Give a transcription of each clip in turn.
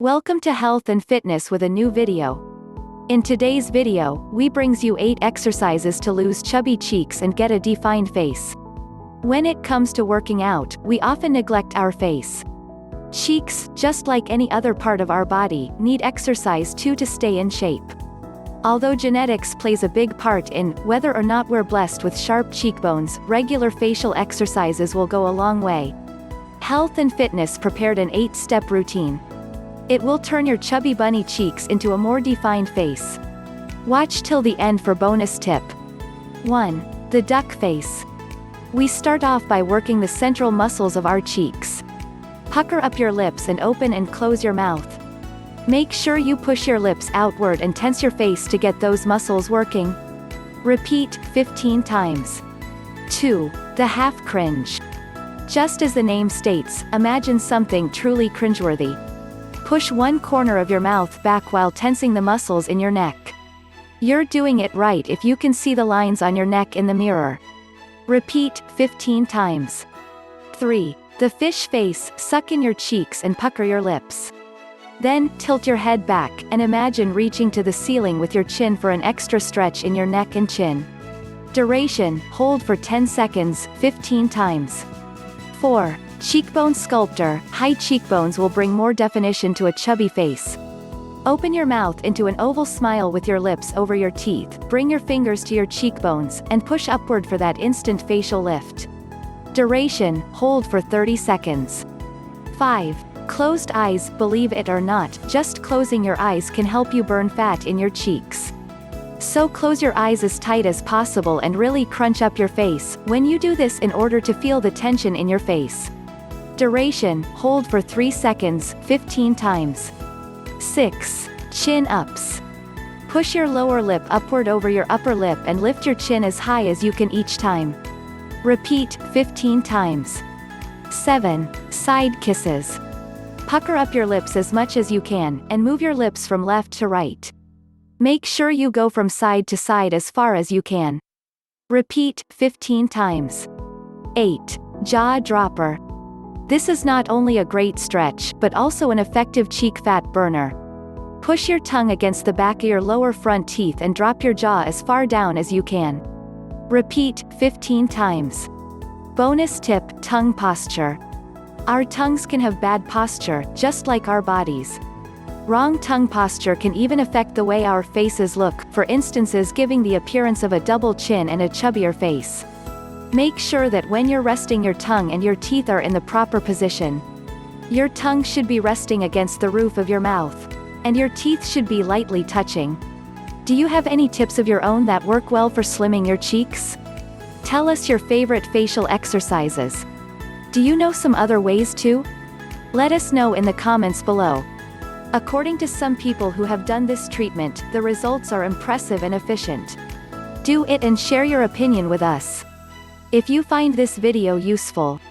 Welcome to Health and Fitness with a new video. In today's video, we brings you 8 exercises to lose chubby cheeks and get a defined face. When it comes to working out, we often neglect our face. Cheeks, just like any other part of our body, need exercise too to stay in shape. Although genetics plays a big part in whether or not we're blessed with sharp cheekbones, regular facial exercises will go a long way. Health and Fitness prepared an 8-step routine. It will turn your chubby bunny cheeks into a more defined face. Watch till the end for bonus tip. 1. The duck face. We start off by working the central muscles of our cheeks. Pucker up your lips and open and close your mouth. Make sure you push your lips outward and tense your face to get those muscles working. Repeat 15 times. 2. The Half Cringe. Just as the name states, imagine something truly cringeworthy. Push one corner of your mouth back while tensing the muscles in your neck. You're doing it right if you can see the lines on your neck in the mirror. Repeat 15 times. 3. The fish face. Suck in your cheeks and pucker your lips. Then, tilt your head back, and imagine reaching to the ceiling with your chin for an extra stretch in your neck and chin. Duration, hold for 10 seconds, 15 times. 4. Cheekbone Sculptor. High cheekbones will bring more definition to a chubby face. Open your mouth into an oval smile with your lips over your teeth, bring your fingers to your cheekbones, and push upward for that instant facial lift. Duration, hold for 30 seconds. 5. Closed eyes. Believe it or not, just closing your eyes can help you burn fat in your cheeks. So close your eyes as tight as possible and really crunch up your face when you do this in order to feel the tension in your face. Duration, hold for 3 seconds, 15 times. 6. Chin-ups. Push your lower lip upward over your upper lip and lift your chin as high as you can each time. Repeat 15 times. 7. Side kisses. Pucker up your lips as much as you can, and move your lips from left to right. Make sure you go from side to side as far as you can. Repeat 15 times. 8. Jaw dropper. This is not only a great stretch, but also an effective cheek fat burner. Push your tongue against the back of your lower front teeth and drop your jaw as far down as you can. Repeat 15 times. Bonus tip: tongue posture. Our tongues can have bad posture, just like our bodies. Wrong tongue posture can even affect the way our faces look, for instances giving the appearance of a double chin and a chubbier face. Make sure that when you're resting your tongue and your teeth are in the proper position. Your tongue should be resting against the roof of your mouth. And your teeth should be lightly touching. Do you have any tips of your own that work well for slimming your cheeks? Tell us your favorite facial exercises. Do you know some other ways too? Let us know in the comments below. According to some people who have done this treatment, the results are impressive and efficient. Do it and share your opinion with us. If you find this video useful,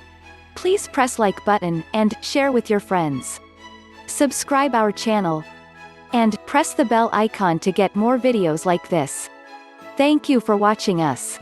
please press like button, and share with your friends. Subscribe our channel, and press the bell icon to get more videos like this. Thank you for watching us.